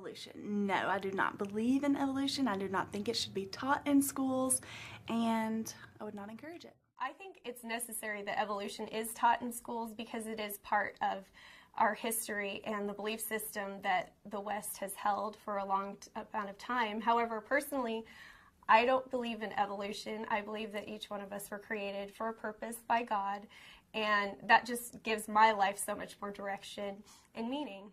evolution. No, I do not believe in evolution. I do not think it should be taught in schools, and I would not encourage it. I think it's necessary that evolution is taught in schools because it is part of our history and the belief system that the West has held for a long amount of time. However, personally, I don't believe in evolution. I believe that each one of us were created for a purpose by God, and that just gives my life so much more direction and meaning.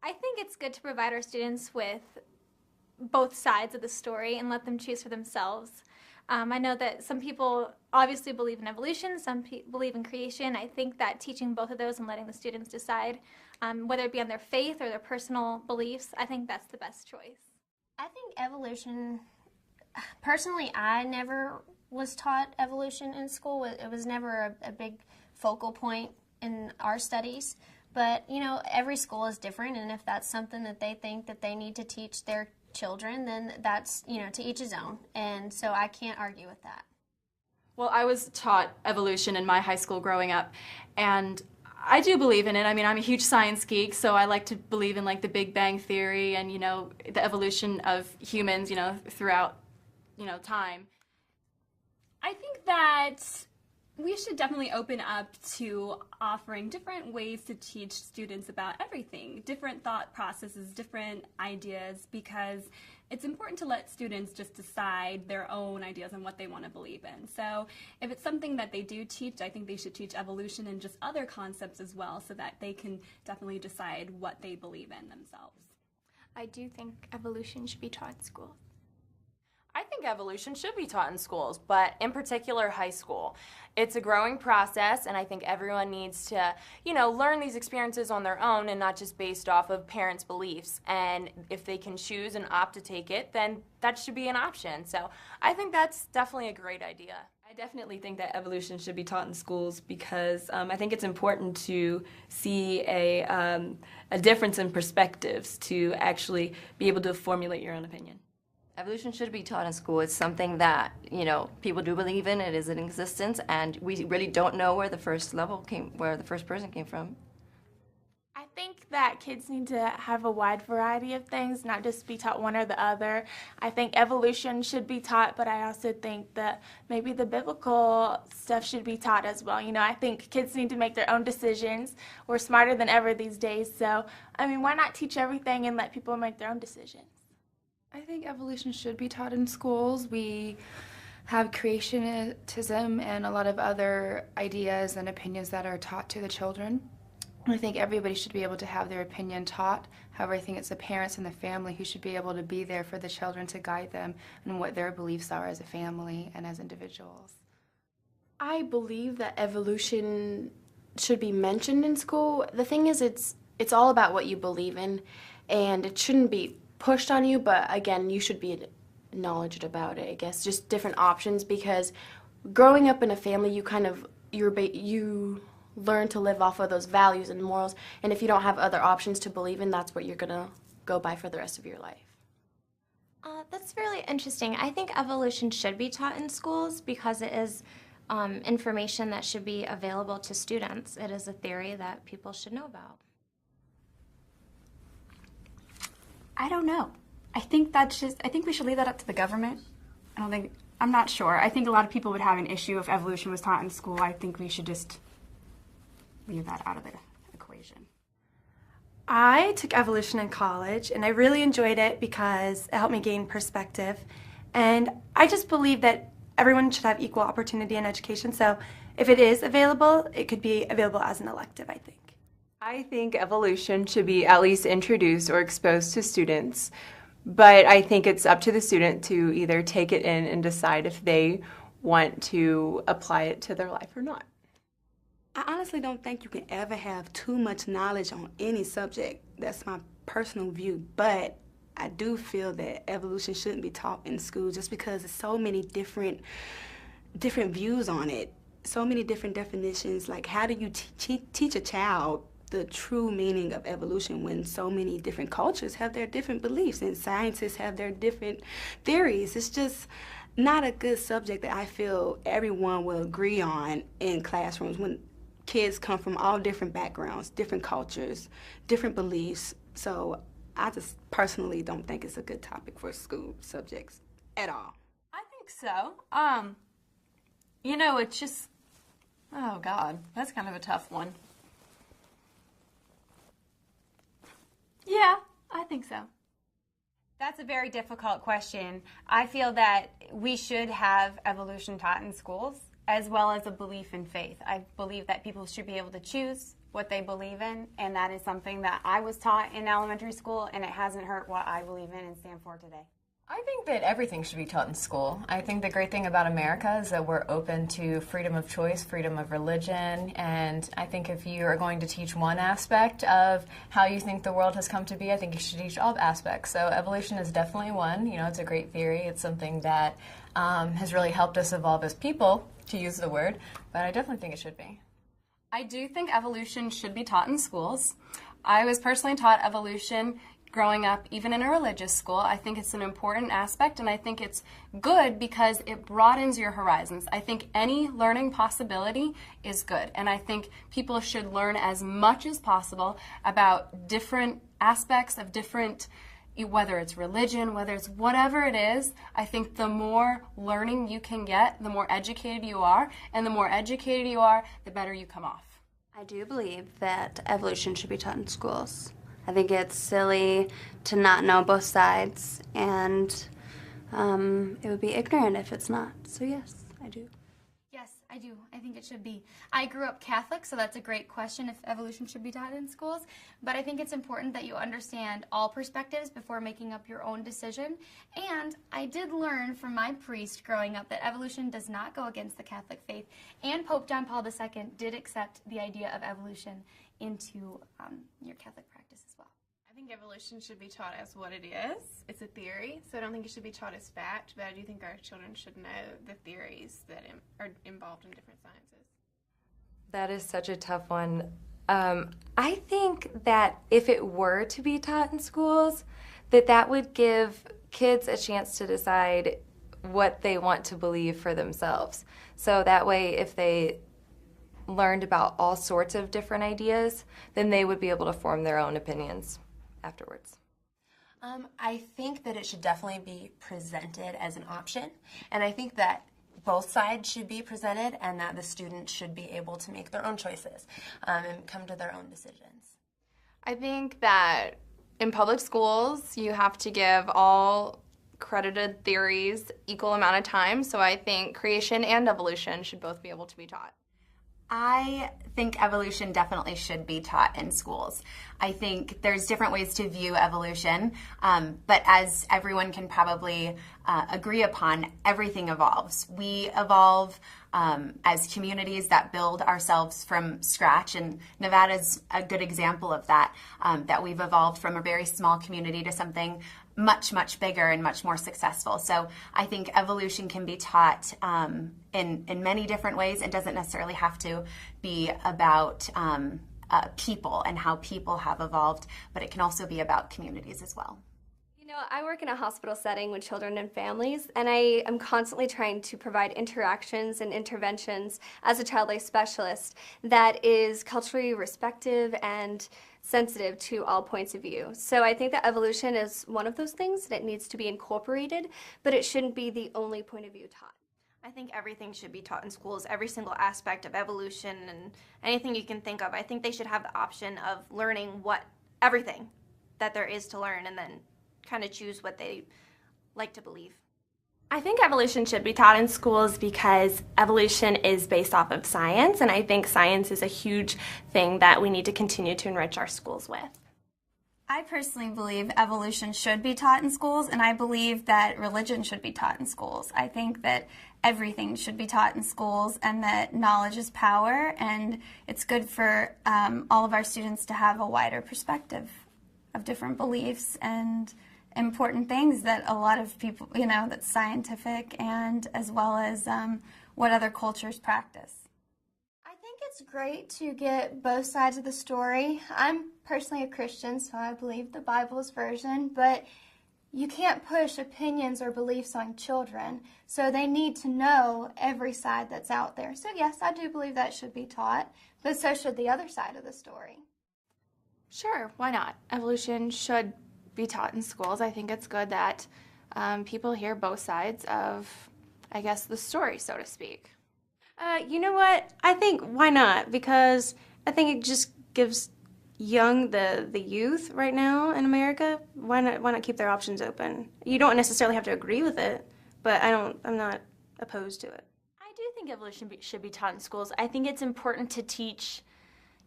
I think it's good to provide our students with both sides of the story and let them choose for themselves. I know that some people obviously believe in evolution, some believe in creation. I think that teaching both of those and letting the students decide, whether it be on their faith or their personal beliefs, I think that's the best choice. I think evolution, personally, I never was taught evolution in school. It was never a big focal point in our studies. But, you know, every school is different, and if that's something that they think that they need to teach their children, then that's, you know, to each his own. And so I can't argue with that. Well, I was taught evolution in my high school growing up, and I do believe in it. I mean, I'm a huge science geek, so I like to believe in, like, the Big Bang Theory and, you know, the evolution of humans, you know, throughout, you know, time. I think that we should definitely open up to offering different ways to teach students about everything, different thought processes, different ideas, because it's important to let students just decide their own ideas on what they want to believe in. So if it's something that they do teach, I think they should teach evolution and just other concepts as well so that they can definitely decide what they believe in themselves. I do think evolution should be taught in schools. I think evolution should be taught in schools, but in particular high school. It's a growing process, and I think everyone needs to, you know, learn these experiences on their own and not just based off of parents' beliefs. And if they can choose and opt to take it, then that should be an option. So I think that's definitely a great idea. I definitely think that evolution should be taught in schools because I think it's important to see a difference in perspectives to actually be able to formulate your own opinion. Evolution should be taught in school. It's something that, you know, people do believe in. It is in existence, and we really don't know where the first person came from. I think that kids need to have a wide variety of things, not just be taught one or the other. I think evolution should be taught, but I also think that maybe the biblical stuff should be taught as well. You know, I think kids need to make their own decisions. We're smarter than ever these days, so, I mean, why not teach everything and let people make their own decisions? I think evolution should be taught in schools. We have creationism and a lot of other ideas and opinions that are taught to the children. I think everybody should be able to have their opinion taught. However, I think it's the parents and the family who should be able to be there for the children to guide them in what their beliefs are as a family and as individuals. I believe that evolution should be mentioned in school. The thing is, it's all about what you believe in, and it shouldn't be pushed on you, but again, you should be knowledgeable about it, I guess, just different options, because growing up in a family, you learn to live off of those values and morals, and if you don't have other options to believe in, that's what you're gonna go by for the rest of your life. That's really interesting. I think evolution should be taught in schools because it is information that should be available to students. It is a theory that people should know about. I don't know. I think we should leave that up to the government. I'm not sure. I think a lot of people would have an issue if evolution was taught in school. I think we should just leave that out of the equation. I took evolution in college, and I really enjoyed it because it helped me gain perspective. And I just believe that everyone should have equal opportunity in education. So if it is available, it could be available as an elective, I think. I think evolution should be at least introduced or exposed to students, but I think it's up to the student to either take it in and decide if they want to apply it to their life or not. I honestly don't think you can ever have too much knowledge on any subject. That's my personal view, but I do feel that evolution shouldn't be taught in school just because there's so many different views on it, so many different definitions. Like, how do you teach a child the true meaning of evolution when so many different cultures have their different beliefs and scientists have their different theories? It's just not a good subject that I feel everyone will agree on in classrooms when kids come from all different backgrounds, different cultures, different beliefs. So I just personally don't think it's a good topic for school subjects at all. I think so. It's just, oh God, that's kind of a tough one. Yeah, I think so. That's a very difficult question. I feel that we should have evolution taught in schools, as well as a belief in faith. I believe that people should be able to choose what they believe in, and that is something that I was taught in elementary school, and it hasn't hurt what I believe in and stand for today. I think that everything should be taught in school. I think the great thing about America is that we're open to freedom of choice, freedom of religion, and I think if you are going to teach one aspect of how you think the world has come to be, I think you should teach all aspects. So evolution is definitely one. It's a great theory. It's something that has really helped us evolve as people, to use the word, but I definitely think it should be. I do think evolution should be taught in schools. I was personally taught evolution growing up, even in a religious school. I think it's an important aspect, and I think it's good because it broadens your horizons. I think any learning possibility is good, and I think people should learn as much as possible about different aspects of different, whether it's religion, whether it's whatever it is. I think the more learning you can get, the more educated you are, and the more educated you are, the better you come off. I do believe that evolution should be taught in schools. I think it's silly to not know both sides, and it would be ignorant if it's not. So yes, I do. Yes, I do. I think it should be. I grew up Catholic, so that's a great question if evolution should be taught in schools. But I think it's important that you understand all perspectives before making up your own decision. And I did learn from my priest growing up that evolution does not go against the Catholic faith. And Pope John Paul II did accept the idea of evolution into your Catholic practice as well. I think evolution should be taught as what it is. It's a theory, so I don't think it should be taught as fact, but I do think our children should know the theories that are involved in different sciences. That is such a tough one. I think that if it were to be taught in schools, that would give kids a chance to decide what they want to believe for themselves. So that way, if they learned about all sorts of different ideas, then they would be able to form their own opinions afterwards. I think that it should definitely be presented as an option, and I think that both sides should be presented and that the students should be able to make their own choices and come to their own decisions. I think that in public schools, you have to give all credited theories equal amount of time, so I think creation and evolution should both be able to be taught. I think evolution definitely should be taught in schools. I think there's different ways to view evolution, but as everyone can probably agree upon, everything evolves. We evolve as communities that build ourselves from scratch, and Nevada's a good example of that, that we've evolved from a very small community to something much, much bigger and much more successful. So I think evolution can be taught in many different ways. It doesn't necessarily have to be about people and how people have evolved, but it can also be about communities as well. I work in a hospital setting with children and families, and I am constantly trying to provide interactions and interventions as a child life specialist that is culturally respectful and sensitive to all points of view. So I think that evolution is one of those things that needs to be incorporated, but it shouldn't be the only point of view taught. I think everything should be taught in schools, every single aspect of evolution and anything you can think of. I think they should have the option of learning everything that there is to learn, and then kind of choose what they like to believe. I think evolution should be taught in schools because evolution is based off of science, and I think science is a huge thing that we need to continue to enrich our schools with. I personally believe evolution should be taught in schools, and I believe that religion should be taught in schools. I think that everything should be taught in schools, and that knowledge is power, and it's good for all of our students to have a wider perspective of different beliefs and important things that a lot of people, that's scientific, and as well as what other cultures practice. I think it's great to get both sides of the story. I'm personally a Christian, so I believe the Bible's version, but you can't push opinions or beliefs on children, so they need to know every side that's out there. So yes, I do believe that should be taught, but so should the other side of the story. Sure, why not? Evolution should be taught in schools. I think it's good that people hear both sides of, I guess, the story, so to speak. You know what? I think why not? Because I think it just gives the youth right now in America, why not keep their options open? You don't necessarily have to agree with it, but I'm not opposed to it. I do think evolution should be taught in schools. I think it's important to teach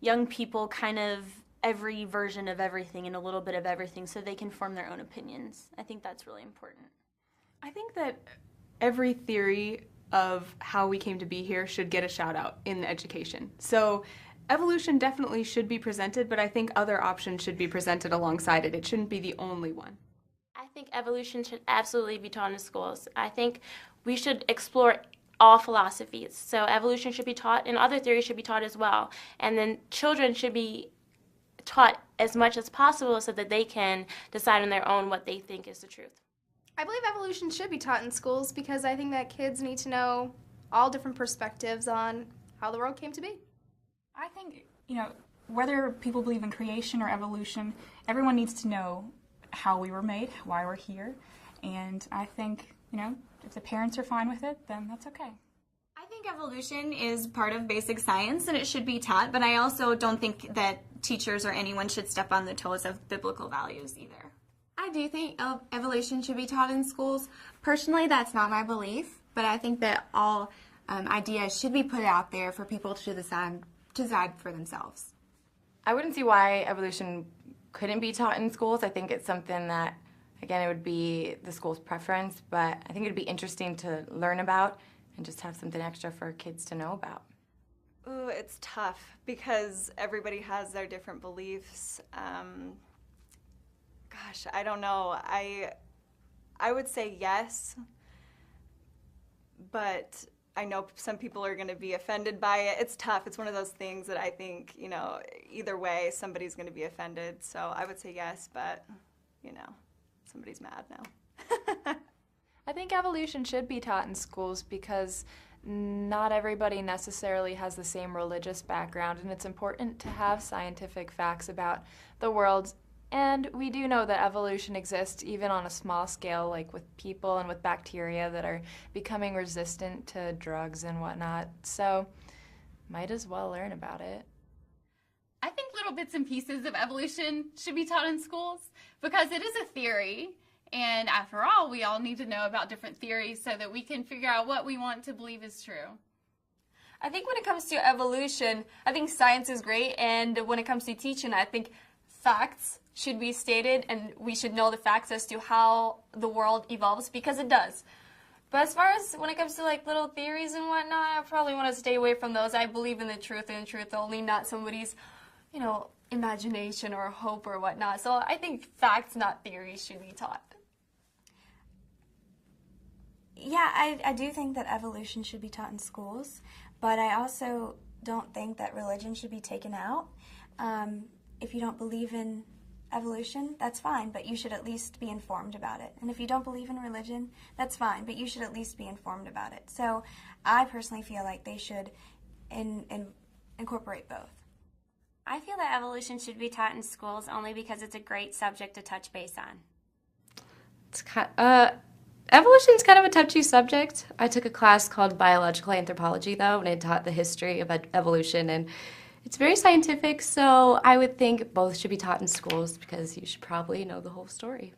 young people kind of every version of everything and a little bit of everything so they can form their own opinions. I think that's really important. I think that every theory of how we came to be here should get a shout out in the education. So evolution definitely should be presented, but I think other options should be presented alongside it. It shouldn't be the only one. I think evolution should absolutely be taught in schools. I think we should explore all philosophies. So evolution should be taught and other theories should be taught as well. And then children should be taught as much as possible so that they can decide on their own what they think is the truth. I believe evolution should be taught in schools because I think that kids need to know all different perspectives on how the world came to be. I think, whether people believe in creation or evolution, everyone needs to know how we were made, why we're here, and I think, if the parents are fine with it, then that's okay. I think evolution is part of basic science and it should be taught, but I also don't think that teachers or anyone should step on the toes of biblical values either. I do think evolution should be taught in schools. Personally, that's not my belief, but I think that all ideas should be put out there for people to decide for themselves. I wouldn't see why evolution couldn't be taught in schools. I think it's something that, again, it would be the school's preference, but I think it'd be interesting to learn about and just have something extra for kids to know about. Ooh, it's tough because everybody has their different beliefs. Gosh, I don't know. I would say yes, but I know some people are going to be offended by it. It's tough. It's one of those things that I think, either way, somebody's going to be offended. So I would say yes, but, somebody's mad now. I think evolution should be taught in schools because not everybody necessarily has the same religious background, and it's important to have scientific facts about the world. And we do know that evolution exists even on a small scale, like with people and with bacteria that are becoming resistant to drugs and whatnot. So might as well learn about it. I think little bits and pieces of evolution should be taught in schools because it is a theory. And after all, we all need to know about different theories so that we can figure out what we want to believe is true. I think when it comes to evolution, I think science is great. And when it comes to teaching, I think facts should be stated and we should know the facts as to how the world evolves because it does. But as far as when it comes to little theories and whatnot, I probably want to stay away from those. I believe in the truth and the truth only, not somebody's, imagination or hope or whatnot. So I think facts, not theories, should be taught. Yeah, I do think that evolution should be taught in schools, but I also don't think that religion should be taken out. If you don't believe in evolution, that's fine, but you should at least be informed about it. And if you don't believe in religion, that's fine, but you should at least be informed about it. So I personally feel like they should incorporate both. I feel that evolution should be taught in schools only because it's a great subject to touch base on. Evolution's kind of a touchy subject. I took a class called biological anthropology, though, and it taught the history of evolution, and it's very scientific, so I would think both should be taught in schools because you should probably know the whole story.